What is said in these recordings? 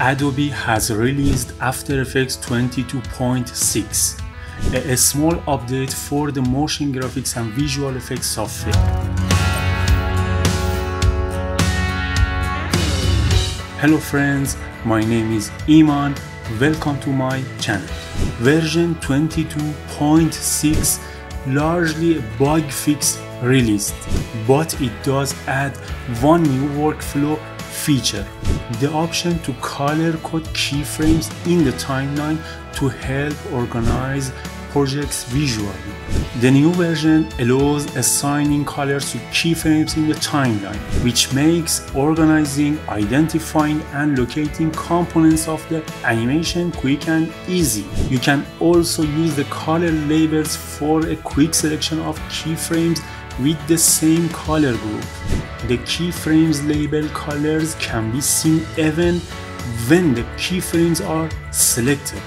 Adobe has released After Effects 22.6, a small update for the motion graphics and visual effects software. Hello friends, my name is Iman. Welcome to my channel. Version 22.6 largely a bug fix released, but it does add one new workflow feature, the option to color code keyframes in the timeline to help organize projects visually. The new version allows assigning colors to keyframes in the timeline, which makes organizing, identifying, and locating components of the animation quick and easy. You can also use the color labels for a quick selection of keyframes with the same color group. The keyframes label colors can be seen even when the keyframes are selected.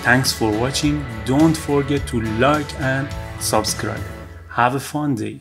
Thanks for watching. Don't forget to like and subscribe. Have a fun day.